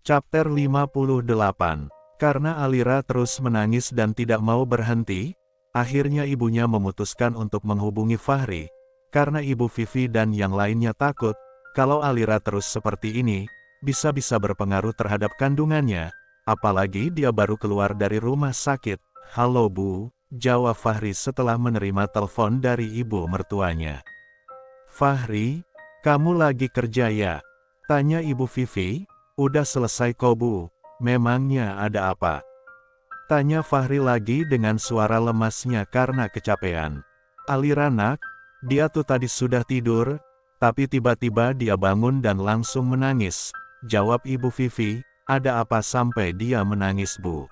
Chapter 58. Karena Alira terus menangis dan tidak mau berhenti, akhirnya ibunya memutuskan untuk menghubungi Fahri, karena ibu Vivi dan yang lainnya takut, kalau Alira terus seperti ini, bisa-bisa berpengaruh terhadap kandungannya, apalagi dia baru keluar dari rumah sakit. "Halo Bu," jawab Fahri setelah menerima telepon dari ibu mertuanya. "Fahri, kamu lagi kerja ya?" tanya ibu Vivi. "Udah selesai kok Bu, memangnya ada apa?" tanya Fahri lagi dengan suara lemasnya karena kecapean. "Alira nak, dia tuh tadi sudah tidur, tapi tiba-tiba dia bangun dan langsung menangis," jawab ibu Vivi. "Ada apa sampai dia menangis Bu?"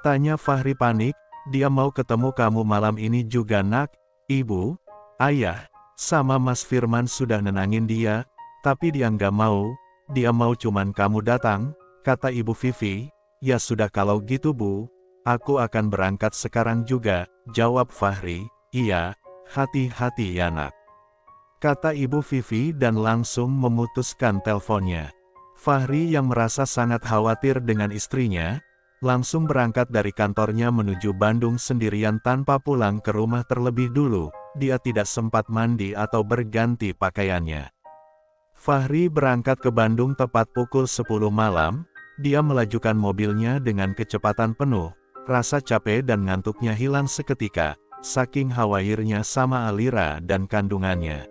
tanya Fahri panik. "Dia mau ketemu kamu malam ini juga nak." "Ibu, ayah, sama Mas Firman sudah nenangin dia, tapi dia nggak mau. Dia mau cuman kamu datang," kata ibu Vivi. "Ya sudah kalau gitu Bu, aku akan berangkat sekarang juga," jawab Fahri. "Iya, hati-hati ya nak," kata ibu Vivi dan langsung memutuskan teleponnya. Fahri yang merasa sangat khawatir dengan istrinya, langsung berangkat dari kantornya menuju Bandung sendirian tanpa pulang ke rumah terlebih dulu. Dia tidak sempat mandi atau berganti pakaiannya. Fahri berangkat ke Bandung tepat pukul 10 malam, dia melajukan mobilnya dengan kecepatan penuh, rasa capek dan ngantuknya hilang seketika, saking khawatirnya sama Alira dan kandungannya.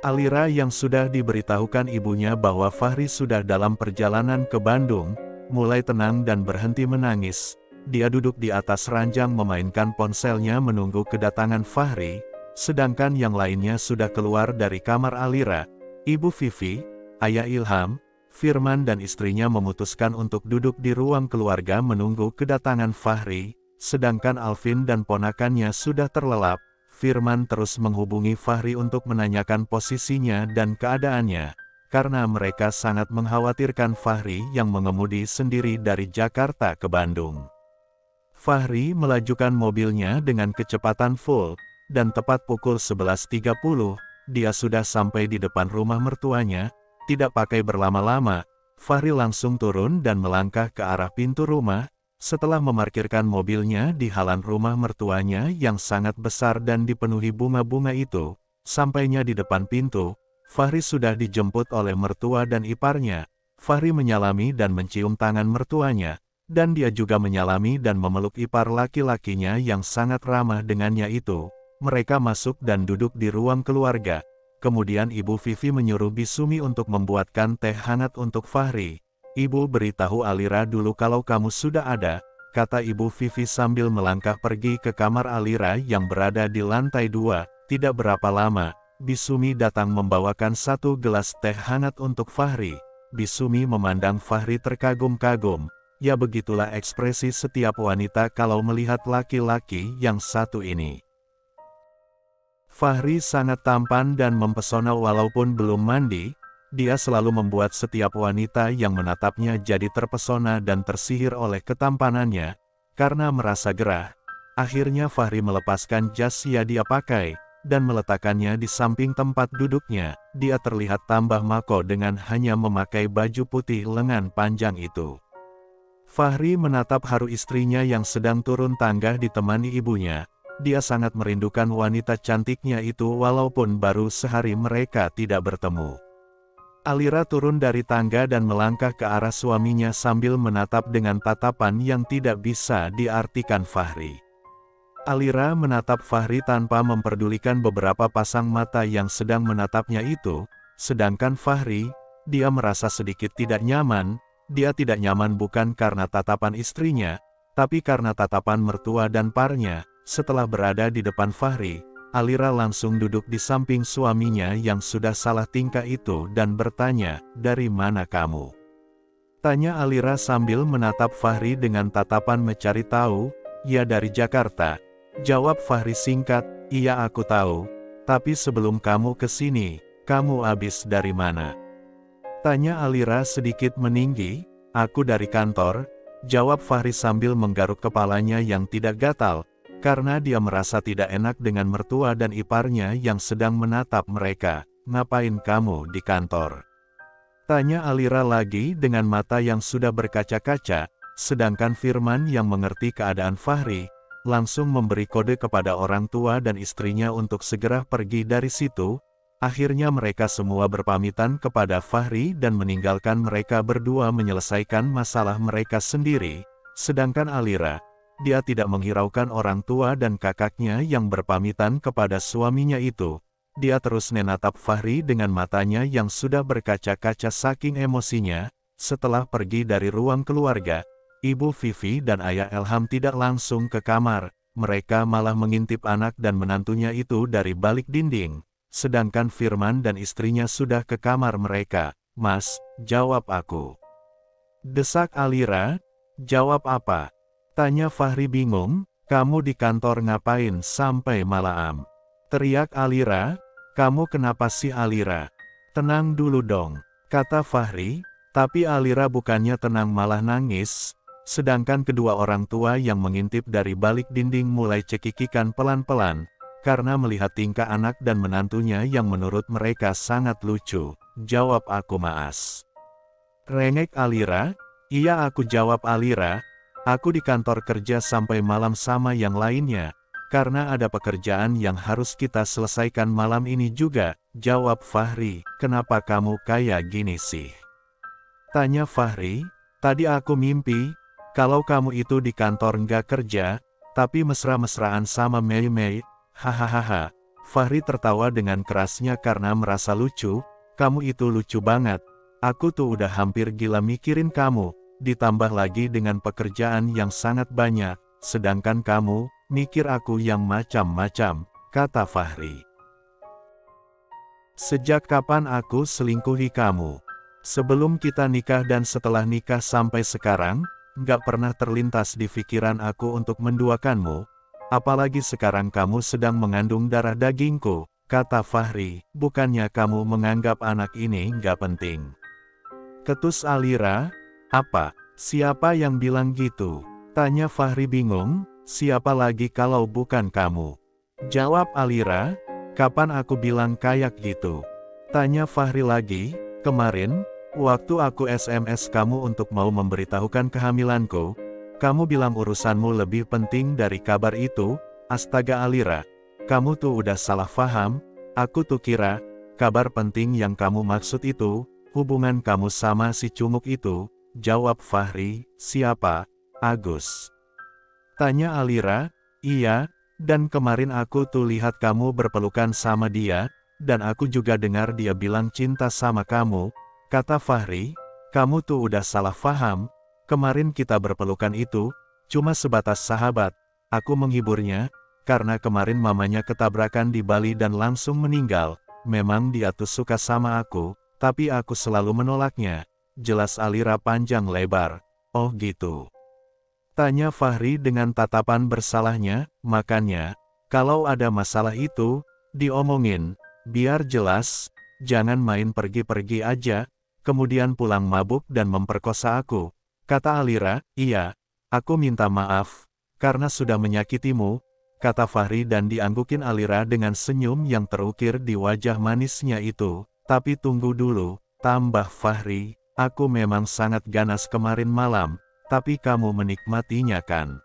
Alira yang sudah diberitahukan ibunya bahwa Fahri sudah dalam perjalanan ke Bandung, mulai tenang dan berhenti menangis. Dia duduk di atas ranjang memainkan ponselnya menunggu kedatangan Fahri, sedangkan yang lainnya sudah keluar dari kamar Alira. Ibu Vivi, Ayah Ilham, Firman dan istrinya memutuskan untuk duduk di ruang keluarga menunggu kedatangan Fahri, sedangkan Alvin dan ponakannya sudah terlelap. Firman terus menghubungi Fahri untuk menanyakan posisinya dan keadaannya, karena mereka sangat mengkhawatirkan Fahri yang mengemudi sendiri dari Jakarta ke Bandung. Fahri melajukan mobilnya dengan kecepatan full, dan tepat pukul 11.30, dia sudah sampai di depan rumah mertuanya. Tidak pakai berlama-lama, Fahri langsung turun dan melangkah ke arah pintu rumah. Setelah memarkirkan mobilnya di halaman rumah mertuanya yang sangat besar dan dipenuhi bunga-bunga itu, sampainya di depan pintu, Fahri sudah dijemput oleh mertua dan iparnya. Fahri menyalami dan mencium tangan mertuanya, dan dia juga menyalami dan memeluk ipar laki-lakinya yang sangat ramah dengannya itu. Mereka masuk dan duduk di ruang keluarga. Kemudian ibu Vivi menyuruh Bisumi untuk membuatkan teh hangat untuk Fahri. "Ibu beritahu Alira dulu kalau kamu sudah ada," kata ibu Vivi sambil melangkah pergi ke kamar Alira yang berada di lantai 2. Tidak berapa lama, Bisumi datang membawakan satu gelas teh hangat untuk Fahri. Bisumi memandang Fahri terkagum-kagum. Ya begitulah ekspresi setiap wanita kalau melihat laki-laki yang satu ini. Fahri sangat tampan dan mempesona walaupun belum mandi, dia selalu membuat setiap wanita yang menatapnya jadi terpesona dan tersihir oleh ketampanannya. Karena merasa gerah, akhirnya Fahri melepaskan jas yang dia pakai, dan meletakkannya di samping tempat duduknya. Dia terlihat tambah mako dengan hanya memakai baju putih lengan panjang itu. Fahri menatap haru istrinya yang sedang turun tangga ditemani ibunya. Dia sangat merindukan wanita cantiknya itu walaupun baru sehari mereka tidak bertemu. Alira turun dari tangga dan melangkah ke arah suaminya sambil menatap dengan tatapan yang tidak bisa diartikan Fahri. Alira menatap Fahri tanpa memperdulikan beberapa pasang mata yang sedang menatapnya itu, sedangkan Fahri, dia merasa sedikit tidak nyaman. Dia tidak nyaman bukan karena tatapan istrinya, tapi karena tatapan mertua dan parnya. Setelah berada di depan Fahri, Alira langsung duduk di samping suaminya yang sudah salah tingkah itu dan bertanya, "Dari mana kamu?" tanya Alira sambil menatap Fahri dengan tatapan mencari tahu. "Ya dari Jakarta," jawab Fahri singkat. "Iya aku tahu, tapi sebelum kamu ke sini, kamu habis dari mana?" tanya Alira sedikit meninggi. "Aku dari kantor," jawab Fahri sambil menggaruk kepalanya yang tidak gatal, karena dia merasa tidak enak dengan mertua dan iparnya yang sedang menatap mereka. "Ngapain kamu di kantor?" Tanya Alira lagi dengan mata yang sudah berkaca-kaca, sedangkan Firman yang mengerti keadaan Fahri, langsung memberi kode kepada orang tua dan istrinya untuk segera pergi dari situ. Akhirnya mereka semua berpamitan kepada Fahri dan meninggalkan mereka berdua menyelesaikan masalah mereka sendiri. Sedangkan Alira, dia tidak menghiraukan orang tua dan kakaknya yang berpamitan kepada suaminya itu. Dia terus menatap Fahri dengan matanya yang sudah berkaca-kaca saking emosinya. Setelah pergi dari ruang keluarga, Ibu Vivi dan Ayah Elham tidak langsung ke kamar. Mereka malah mengintip anak dan menantunya itu dari balik dinding. Sedangkan Firman dan istrinya sudah ke kamar mereka. "Mas, jawab aku," desak Alira. "Jawab apa?" tanya Fahri bingung. "Kamu di kantor ngapain sampai malam?" teriak Alira. "Kamu kenapa sih Alira? Tenang dulu dong," kata Fahri. Tapi Alira bukannya tenang malah nangis. Sedangkan kedua orang tua yang mengintip dari balik dinding mulai cekikikan pelan-pelan, karena melihat tingkah anak dan menantunya yang menurut mereka sangat lucu. "Jawab aku Mas," rengek Alira. "Iya aku jawab Alira. Aku di kantor kerja sampai malam sama yang lainnya. Karena ada pekerjaan yang harus kita selesaikan malam ini juga," jawab Fahri. "Kenapa kamu kayak gini sih?" tanya Fahri. "Tadi aku mimpi, kalau kamu itu di kantor nggak kerja, tapi mesra-mesraan sama Mei-Mei." "Hahaha." Fahri tertawa dengan kerasnya karena merasa lucu. "Kamu itu lucu banget. Aku tuh udah hampir gila mikirin kamu. Ditambah lagi dengan pekerjaan yang sangat banyak. Sedangkan kamu mikir aku yang macam-macam," kata Fahri. "Sejak kapan aku selingkuhi kamu? Sebelum kita nikah dan setelah nikah sampai sekarang, nggak pernah terlintas di pikiran aku untuk menduakanmu. Apalagi sekarang kamu sedang mengandung darah dagingku," kata Fahri. "Bukannya kamu menganggap anak ini nggak penting?" ketus Alira. "Apa? Siapa yang bilang gitu?" tanya Fahri bingung. "Siapa lagi kalau bukan kamu?" jawab Alira. "Kapan aku bilang kayak gitu?" tanya Fahri lagi. "Kemarin, waktu aku SMS kamu untuk mau memberitahukan kehamilanku, kamu bilang urusanmu lebih penting dari kabar itu." "Astaga Alira, kamu tuh udah salah paham. Aku tuh kira, kabar penting yang kamu maksud itu, hubungan kamu sama si Cumuk itu," jawab Fahri. "Siapa? Agus?" tanya Alira. "Iya, dan kemarin aku tuh lihat kamu berpelukan sama dia, dan aku juga dengar dia bilang cinta sama kamu," kata Fahri. "Kamu tuh udah salah paham. Kemarin kita berpelukan itu cuma sebatas sahabat. Aku menghiburnya, karena kemarin mamanya ketabrakan di Bali dan langsung meninggal. Memang dia tuh suka sama aku, tapi aku selalu menolaknya," jelas Alira panjang lebar. "Oh gitu?" tanya Fahri dengan tatapan bersalahnya. "Makanya, kalau ada masalah itu, diomongin, biar jelas, jangan main pergi-pergi aja, kemudian pulang mabuk dan memperkosa aku," kata Alira. "Iya, aku minta maaf, karena sudah menyakitimu," kata Fahri dan dianggukin Alira dengan senyum yang terukir di wajah manisnya itu. "Tapi tunggu dulu," tambah Fahri, "aku memang sangat ganas kemarin malam, tapi kamu menikmatinya kan?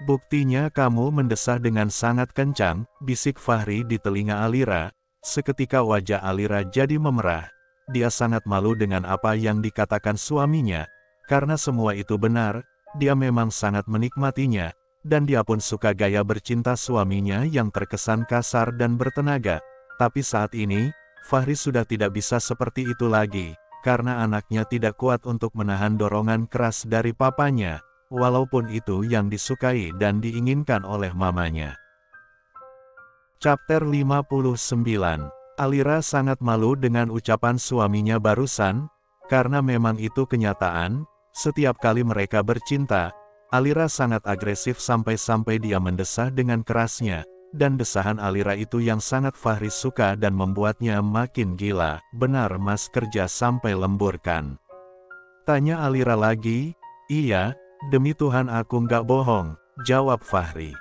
Buktinya kamu mendesah dengan sangat kencang," bisik Fahri di telinga Alira. Seketika wajah Alira jadi memerah. Dia sangat malu dengan apa yang dikatakan suaminya. Karena semua itu benar, dia memang sangat menikmatinya, dan dia pun suka gaya bercinta suaminya yang terkesan kasar dan bertenaga. Tapi saat ini, Fahri sudah tidak bisa seperti itu lagi, karena anaknya tidak kuat untuk menahan dorongan keras dari papanya, walaupun itu yang disukai dan diinginkan oleh mamanya. Chapter 59. Alira sangat malu dengan ucapan suaminya barusan, karena memang itu kenyataan. Setiap kali mereka bercinta, Alira sangat agresif sampai-sampai dia mendesah dengan kerasnya, dan desahan Alira itu yang sangat Fahri suka dan membuatnya makin gila. "Benar Mas kerja sampai lembur kan?" tanya Alira lagi. "Iya, demi Tuhan aku nggak bohong," jawab Fahri.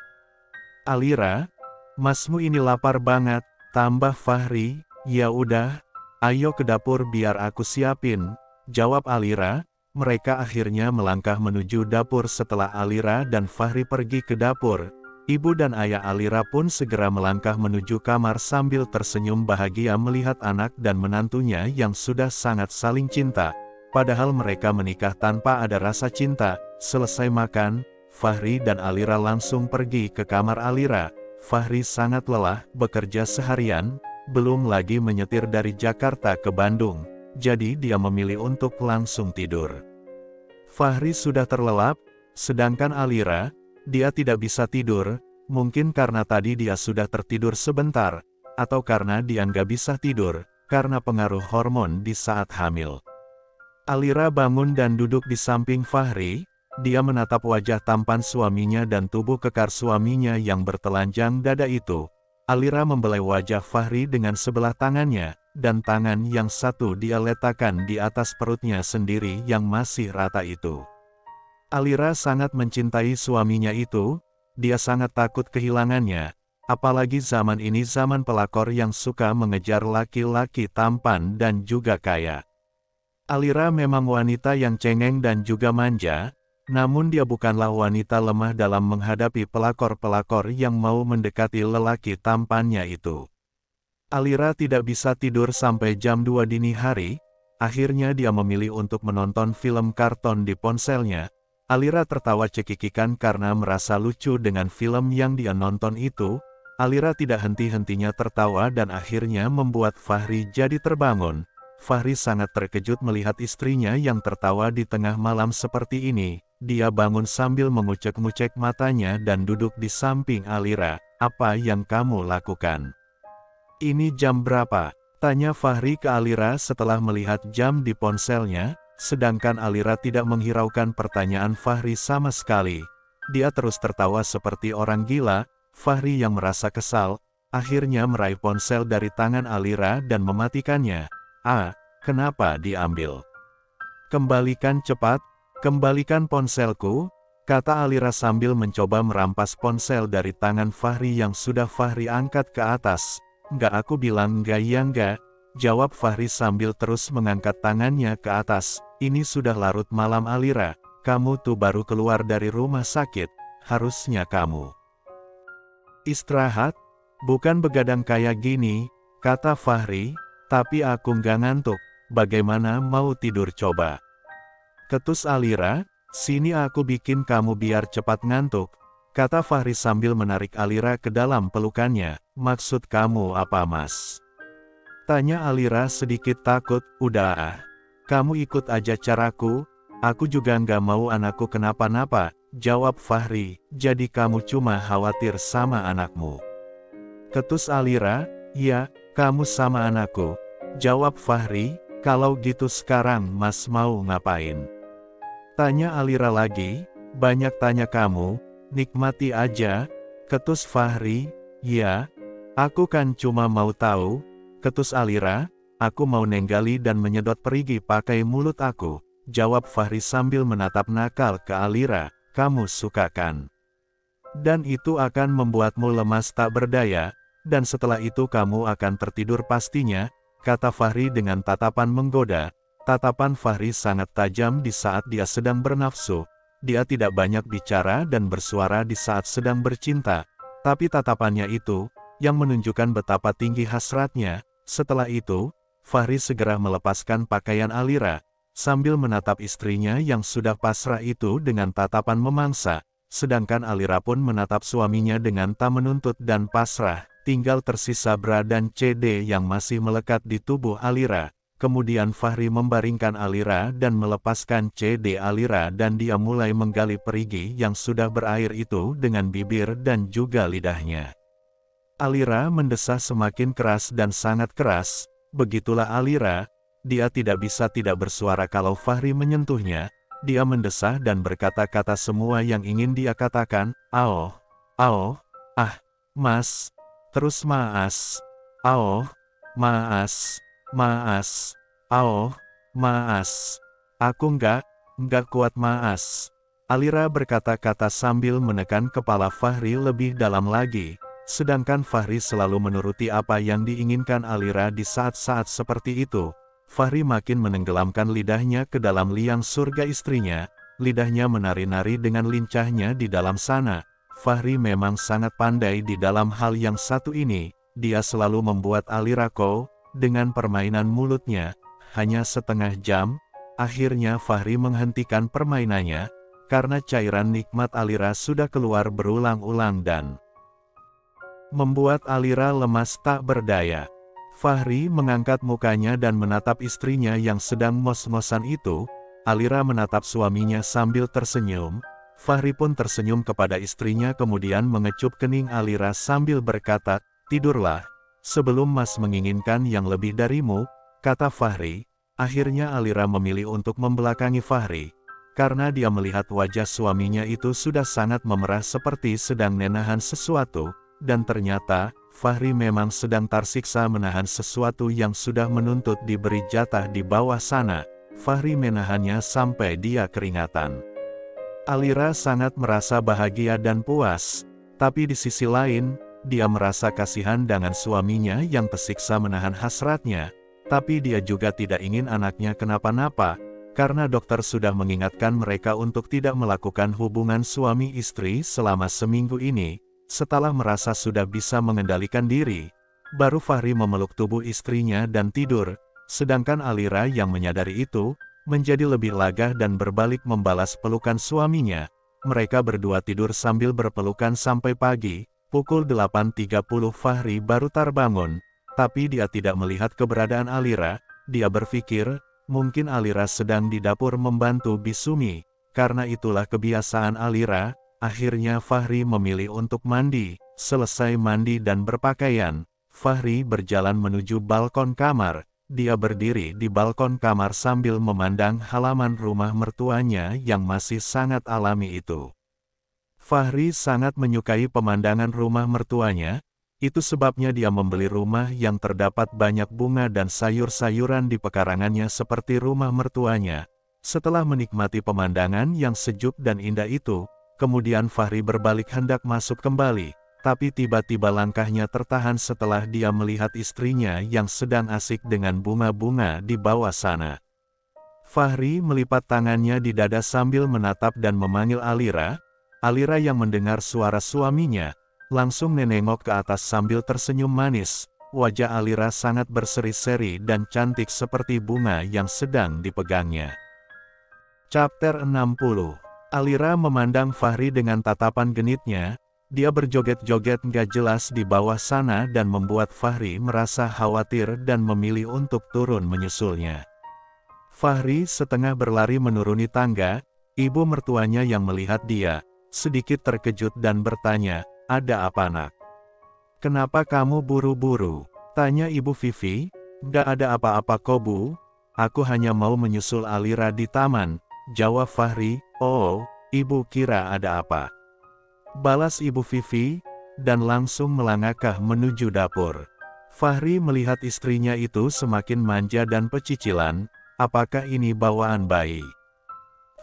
"Alira, Masmu ini lapar banget," tambah Fahri. "Ya udah, Ayo ke dapur biar aku siapin, jawab Alira. Mereka akhirnya melangkah menuju dapur. Setelah Alira dan Fahri pergi ke dapur, ibu dan ayah Alira pun segera melangkah menuju kamar sambil tersenyum bahagia melihat anak dan menantunya yang sudah sangat saling cinta. Padahal mereka menikah tanpa ada rasa cinta. Selesai makan, Fahri dan Alira langsung pergi ke kamar Alira. Fahri sangat lelah, bekerja seharian, belum lagi menyetir dari Jakarta ke Bandung. Jadi dia memilih untuk langsung tidur. Fahri sudah terlelap, sedangkan Alira, dia tidak bisa tidur, mungkin karena tadi dia sudah tertidur sebentar, atau karena dia nggak bisa tidur, karena pengaruh hormon di saat hamil. Alira bangun dan duduk di samping Fahri. Dia menatap wajah tampan suaminya dan tubuh kekar suaminya yang bertelanjang dada itu. Alira membelai wajah Fahri dengan sebelah tangannya, dan tangan yang satu dia letakkan di atas perutnya sendiri yang masih rata itu. Alira sangat mencintai suaminya itu, dia sangat takut kehilangannya, apalagi zaman ini zaman pelakor yang suka mengejar laki-laki tampan dan juga kaya. Alira memang wanita yang cengeng dan juga manja, namun dia bukanlah wanita lemah dalam menghadapi pelakor-pelakor yang mau mendekati lelaki tampannya itu. Alira tidak bisa tidur sampai jam 2 dini hari, akhirnya dia memilih untuk menonton film karton di ponselnya. Alira tertawa cekikikan karena merasa lucu dengan film yang dia nonton itu. Alira tidak henti-hentinya tertawa dan akhirnya membuat Fahri jadi terbangun. Fahri sangat terkejut melihat istrinya yang tertawa di tengah malam seperti ini. Dia bangun sambil mengucek-ngucek matanya dan duduk di samping Alira. Apa yang kamu lakukan? Ini jam berapa? Tanya Fahri ke Alira setelah melihat jam di ponselnya, sedangkan Alira tidak menghiraukan pertanyaan Fahri sama sekali. Dia terus tertawa seperti orang gila. Fahri yang merasa kesal, akhirnya meraih ponsel dari tangan Alira dan mematikannya. Kenapa diambil? Kembalikan cepat, kembalikan ponselku, kata Alira sambil mencoba merampas ponsel dari tangan Fahri yang sudah Fahri angkat ke atas. Nggak, aku bilang nggak, ya nggak, jawab Fahri sambil terus mengangkat tangannya ke atas. Ini sudah larut malam Alira, kamu tuh baru keluar dari rumah sakit, harusnya kamu istirahat, bukan begadang kayak gini, kata Fahri. Tapi aku nggak ngantuk, bagaimana mau tidur coba? Ketus Alira, sini aku bikin kamu biar cepat ngantuk, kata Fahri sambil menarik Alira ke dalam pelukannya. Maksud kamu apa, Mas? Tanya Alira sedikit takut. Udah, kamu ikut aja caraku, aku juga nggak mau anakku kenapa-napa, jawab Fahri. Jadi kamu cuma khawatir sama anakmu? Ketus Alira, ya, kamu sama anakku, jawab Fahri. Kalau gitu sekarang Mas mau ngapain? Tanya Alira lagi. Banyak tanya kamu, nikmati aja, ketus Fahri. Ya, aku kan cuma mau tahu, ketus Alira. Aku mau nenggali dan menyedot perigi pakai mulut aku, jawab Fahri sambil menatap nakal ke Alira. Kamu suka kan? Dan itu akan membuatmu lemas tak berdaya, dan setelah itu kamu akan tertidur pastinya, kata Fahri dengan tatapan menggoda. Tatapan Fahri sangat tajam di saat dia sedang bernafsu. Dia tidak banyak bicara dan bersuara di saat sedang bercinta, tapi tatapannya itu, yang menunjukkan betapa tinggi hasratnya. Setelah itu, Fahri segera melepaskan pakaian Alira, sambil menatap istrinya yang sudah pasrah itu dengan tatapan memangsa, sedangkan Alira pun menatap suaminya dengan tak menuntut dan pasrah. Tinggal tersisa bra dan CD yang masih melekat di tubuh Alira. Kemudian Fahri membaringkan Alira dan melepaskan CD Alira dan dia mulai menggali perigi yang sudah berair itu dengan bibir dan juga lidahnya. Alira mendesah semakin keras dan sangat keras. Begitulah Alira, dia tidak bisa tidak bersuara kalau Fahri menyentuhnya. Dia mendesah dan berkata-kata semua yang ingin dia katakan. Mas. Terus maas. Maas. Maas. Aku nggak kuat maas. Alira berkata-kata sambil menekan kepala Fahri lebih dalam lagi. Sedangkan Fahri selalu menuruti apa yang diinginkan Alira di saat-saat seperti itu. Fahri makin menenggelamkan lidahnya ke dalam liang surga istrinya, lidahnya menari-nari dengan lincahnya di dalam sana. Fahri memang sangat pandai di dalam hal yang satu ini, dia selalu membuat Alira kau, dengan permainan mulutnya. Hanya setengah jam, akhirnya Fahri menghentikan permainannya, karena cairan nikmat Alira sudah keluar berulang-ulang dan membuat Alira lemas tak berdaya. Fahri mengangkat mukanya dan menatap istrinya yang sedang mos-mosan itu. Alira menatap suaminya sambil tersenyum. Fahri pun tersenyum kepada istrinya kemudian mengecup kening Alira sambil berkata, "Tidurlah, sebelum Mas menginginkan yang lebih darimu," kata Fahri. Akhirnya Alira memilih untuk membelakangi Fahri, karena dia melihat wajah suaminya itu sudah sangat memerah seperti sedang menahan sesuatu. Dan ternyata, Fahri memang sedang tersiksa menahan sesuatu yang sudah menuntut diberi jatah di bawah sana. Fahri menahannya sampai dia keringatan. Alira sangat merasa bahagia dan puas, tapi di sisi lain, dia merasa kasihan dengan suaminya yang tersiksa menahan hasratnya. Tapi dia juga tidak ingin anaknya kenapa-napa, karena dokter sudah mengingatkan mereka untuk tidak melakukan hubungan suami istri selama seminggu ini. Setelah merasa sudah bisa mengendalikan diri, baru Fahri memeluk tubuh istrinya dan tidur, sedangkan Alira yang menyadari itu, menjadi lebih lagah dan berbalik membalas pelukan suaminya. Mereka berdua tidur sambil berpelukan sampai pagi. Pukul 8.30 Fahri baru terbangun, tapi dia tidak melihat keberadaan Alira. Dia berpikir, mungkin Alira sedang di dapur membantu Bisumi, karena itulah kebiasaan Alira. Akhirnya Fahri memilih untuk mandi. Selesai mandi dan berpakaian, Fahri berjalan menuju balkon kamar. Dia berdiri di balkon kamar sambil memandang halaman rumah mertuanya yang masih sangat alami itu. Fahri sangat menyukai pemandangan rumah mertuanya, itu sebabnya dia membeli rumah yang terdapat banyak bunga dan sayur-sayuran di pekarangannya seperti rumah mertuanya. Setelah menikmati pemandangan yang sejuk dan indah itu, kemudian Fahri berbalik hendak masuk kembali, tapi tiba-tiba langkahnya tertahan setelah dia melihat istrinya yang sedang asik dengan bunga-bunga di bawah sana. Fahri melipat tangannya di dada sambil menatap dan memanggil Alira. Alira yang mendengar suara suaminya, langsung menengok ke atas sambil tersenyum manis. Wajah Alira sangat berseri-seri dan cantik seperti bunga yang sedang dipegangnya. Chapter 60. Alira memandang Fahri dengan tatapan genitnya, dia berjoget-joget nggak jelas di bawah sana dan membuat Fahri merasa khawatir dan memilih untuk turun menyusulnya. Fahri setengah berlari menuruni tangga, ibu mertuanya yang melihat dia, sedikit terkejut dan bertanya, "Ada apa nak? Kenapa kamu buru-buru?" tanya Ibu Vivi. "Nggak ada apa-apa kok Bu, aku hanya mau menyusul Alira di taman," jawab Fahri. "Oh, Ibu kira ada apa?" balas Ibu Vivi, dan langsung melangkah menuju dapur. Fahri melihat istrinya itu semakin manja dan pecicilan, apakah ini bawaan bayi?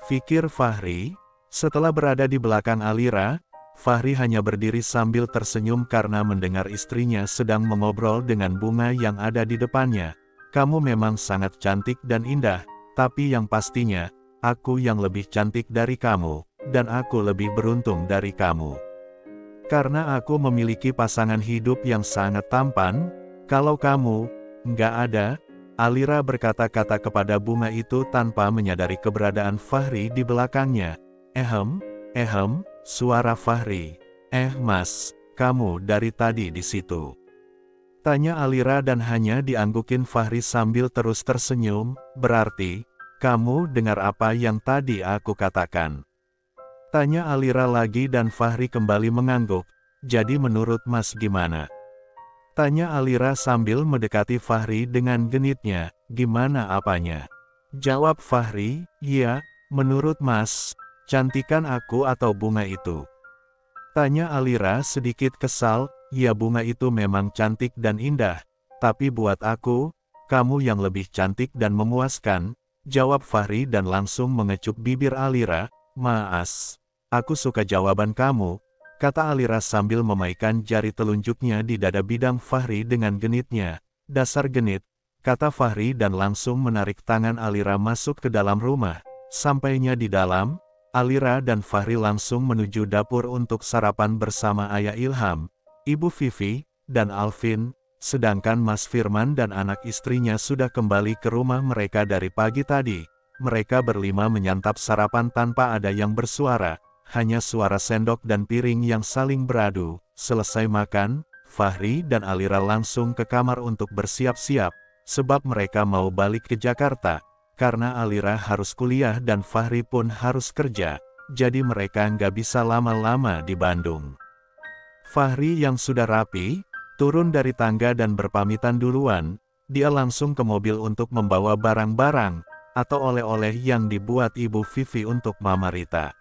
Fikir Fahri. Setelah berada di belakang Alira, Fahri hanya berdiri sambil tersenyum karena mendengar istrinya sedang mengobrol dengan bunga yang ada di depannya. "Kamu memang sangat cantik dan indah, tapi yang pastinya, aku yang lebih cantik dari kamu, dan aku lebih beruntung dari kamu. Karena aku memiliki pasangan hidup yang sangat tampan, kalau kamu, nggak ada." Alira berkata-kata kepada bunga itu tanpa menyadari keberadaan Fahri di belakangnya. Suara Fahri. Mas, kamu dari tadi di situ?" tanya Alira dan hanya dianggukin Fahri sambil terus tersenyum. "Berarti, kamu dengar apa yang tadi aku katakan?" tanya Alira lagi dan Fahri kembali mengangguk. "Jadi menurut Mas gimana?" tanya Alira sambil mendekati Fahri dengan genitnya. "Gimana apanya?" jawab Fahri. "Ya, menurut Mas, cantikan aku atau bunga itu?" tanya Alira sedikit kesal. "Ya bunga itu memang cantik dan indah, tapi buat aku, kamu yang lebih cantik dan memuaskan," jawab Fahri dan langsung mengecup bibir Alira. "Maas, aku suka jawaban kamu, kata Alira sambil memaikan jari telunjuknya di dada bidang Fahri dengan genitnya. Dasar genit, kata Fahri dan langsung menarik tangan Alira masuk ke dalam rumah. Sampainya di dalam, Alira dan Fahri langsung menuju dapur untuk sarapan bersama Ayah Ilham, Ibu Vivi, dan Alvin, sedangkan Mas Firman dan anak istrinya sudah kembali ke rumah mereka dari pagi tadi. Mereka berlima menyantap sarapan tanpa ada yang bersuara, hanya suara sendok dan piring yang saling beradu. Selesai makan, Fahri dan Alira langsung ke kamar untuk bersiap-siap, sebab mereka mau balik ke Jakarta, karena Alira harus kuliah dan Fahri pun harus kerja, jadi mereka nggak bisa lama-lama di Bandung. Fahri yang sudah rapi, turun dari tangga dan berpamitan duluan, dia langsung ke mobil untuk membawa barang-barang, atau oleh-oleh yang dibuat Ibu Vivi untuk Mama Rita.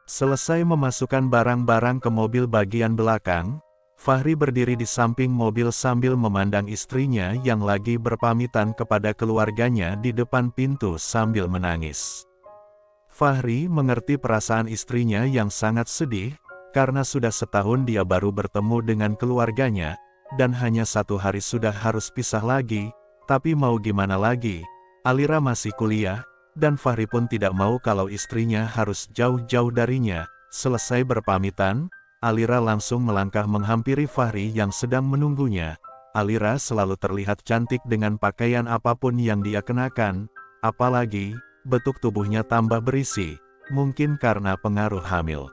Selesai memasukkan barang-barang ke mobil bagian belakang, Fahri berdiri di samping mobil sambil memandang istrinya yang lagi berpamitan kepada keluarganya di depan pintu sambil menangis. Fahri mengerti perasaan istrinya yang sangat sedih, karena sudah setahun dia baru bertemu dengan keluarganya, dan hanya 1 hari sudah harus pisah lagi, tapi mau gimana lagi, Alira masih kuliah, dan Fahri pun tidak mau kalau istrinya harus jauh-jauh darinya. Selesai berpamitan, Alira langsung melangkah menghampiri Fahri yang sedang menunggunya. Alira selalu terlihat cantik dengan pakaian apapun yang dia kenakan, apalagi, bentuk tubuhnya tambah berisi, mungkin karena pengaruh hamil.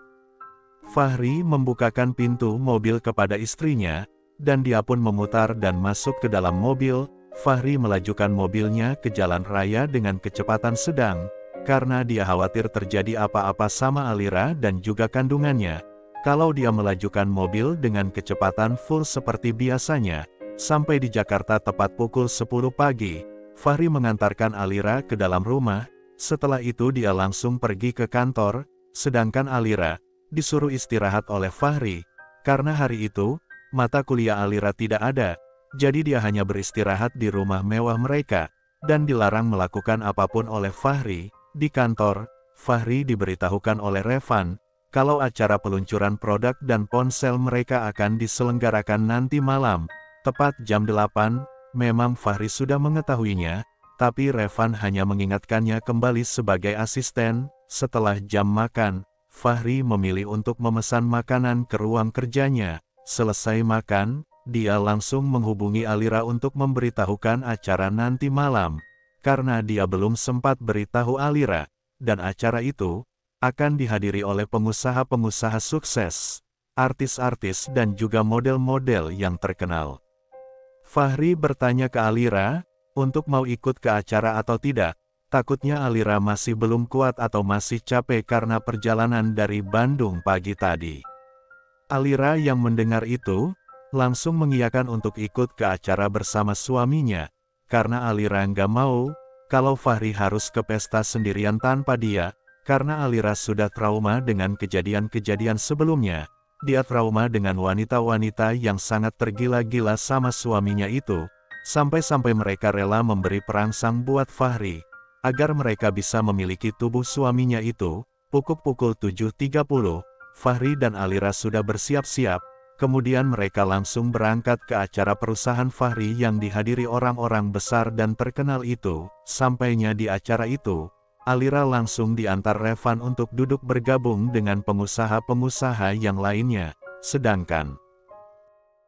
Fahri membukakan pintu mobil kepada istrinya, dan dia pun memutar dan masuk ke dalam mobil. Fahri melajukan mobilnya ke jalan raya dengan kecepatan sedang, karena dia khawatir terjadi apa-apa sama Alira dan juga kandungannya. Kalau dia melajukan mobil dengan kecepatan full seperti biasanya, sampai di Jakarta tepat pukul 10 pagi, Fahri mengantarkan Alira ke dalam rumah. Setelah itu dia langsung pergi ke kantor, sedangkan Alira disuruh istirahat oleh Fahri, karena hari itu, mata kuliah Alira tidak ada. Jadi dia hanya beristirahat di rumah mewah mereka, dan dilarang melakukan apapun oleh Fahri. Di kantor, Fahri diberitahukan oleh Revan, kalau acara peluncuran produk dan ponsel mereka akan diselenggarakan nanti malam, tepat jam 8, memang Fahri sudah mengetahuinya, tapi Revan hanya mengingatkannya kembali sebagai asisten. Setelah jam makan, Fahri memilih untuk memesan makanan ke ruang kerjanya. Selesai makan, dia langsung menghubungi Alira untuk memberitahukan acara nanti malam, karena dia belum sempat beritahu Alira, dan acara itu akan dihadiri oleh pengusaha-pengusaha sukses, artis-artis dan juga model-model yang terkenal. Fahri bertanya ke Alira, untuk mau ikut ke acara atau tidak, takutnya Alira masih belum kuat atau masih capek karena perjalanan dari Bandung pagi tadi. Alira yang mendengar itu, langsung mengiyakan untuk ikut ke acara bersama suaminya, karena Alira nggak mau, kalau Fahri harus ke pesta sendirian tanpa dia, karena Alira sudah trauma dengan kejadian-kejadian sebelumnya. Dia trauma dengan wanita-wanita yang sangat tergila-gila sama suaminya itu, sampai-sampai mereka rela memberi perangsang buat Fahri, agar mereka bisa memiliki tubuh suaminya itu. Pukul 7.30, Fahri dan Alira sudah bersiap-siap. Kemudian mereka langsung berangkat ke acara perusahaan Fahri yang dihadiri orang-orang besar dan terkenal itu. Sampainya di acara itu, Alira langsung diantar Revan untuk duduk bergabung dengan pengusaha-pengusaha yang lainnya. Sedangkan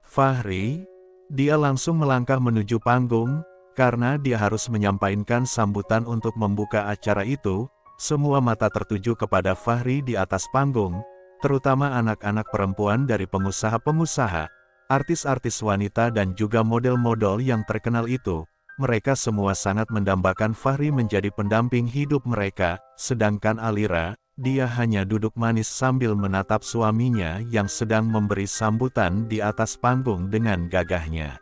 Fahri, dia langsung melangkah menuju panggung, karena dia harus menyampaikan sambutan untuk membuka acara itu. Semua mata tertuju kepada Fahri di atas panggung, terutama anak-anak perempuan dari pengusaha-pengusaha, artis-artis wanita dan juga model-model yang terkenal itu. Mereka semua sangat mendambakan Fahri menjadi pendamping hidup mereka, sedangkan Alira, dia hanya duduk manis sambil menatap suaminya yang sedang memberi sambutan di atas panggung dengan gagahnya.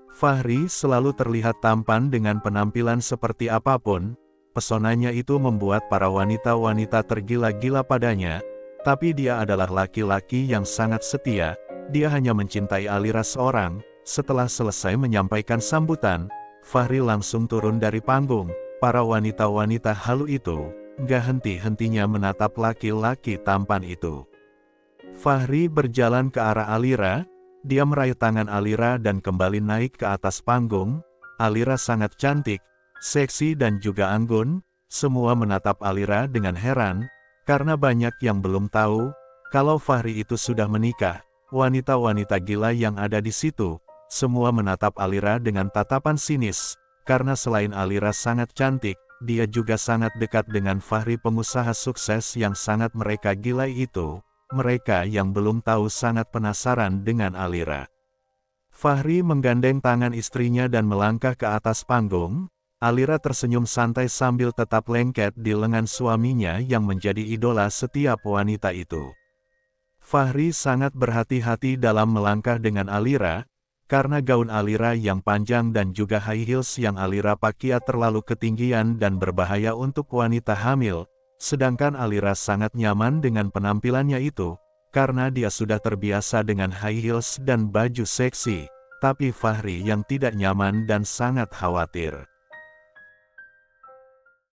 Fahri selalu terlihat tampan dengan penampilan seperti apapun, pesonanya itu membuat para wanita-wanita tergila-gila padanya. Tapi dia adalah laki-laki yang sangat setia, dia hanya mencintai Alira seorang. Setelah selesai menyampaikan sambutan, Fahri langsung turun dari panggung. Para wanita-wanita halu itu, gak henti-hentinya menatap laki-laki tampan itu. Fahri berjalan ke arah Alira, dia meraih tangan Alira dan kembali naik ke atas panggung. Alira sangat cantik, seksi dan juga anggun. Semua menatap Alira dengan heran, karena banyak yang belum tahu, kalau Fahri itu sudah menikah. Wanita-wanita gila yang ada di situ, semua menatap Alira dengan tatapan sinis, karena selain Alira sangat cantik, dia juga sangat dekat dengan Fahri, pengusaha sukses yang sangat mereka gilai itu. Mereka yang belum tahu sangat penasaran dengan Alira. Fahri menggandeng tangan istrinya dan melangkah ke atas panggung. Alira tersenyum santai sambil tetap lengket di lengan suaminya yang menjadi idola setiap wanita itu. Fahri sangat berhati-hati dalam melangkah dengan Alira, karena gaun Alira yang panjang dan juga high heels yang Alira pakai terlalu ketinggian dan berbahaya untuk wanita hamil, sedangkan Alira sangat nyaman dengan penampilannya itu, karena dia sudah terbiasa dengan high heels dan baju seksi, tapi Fahri yang tidak nyaman dan sangat khawatir.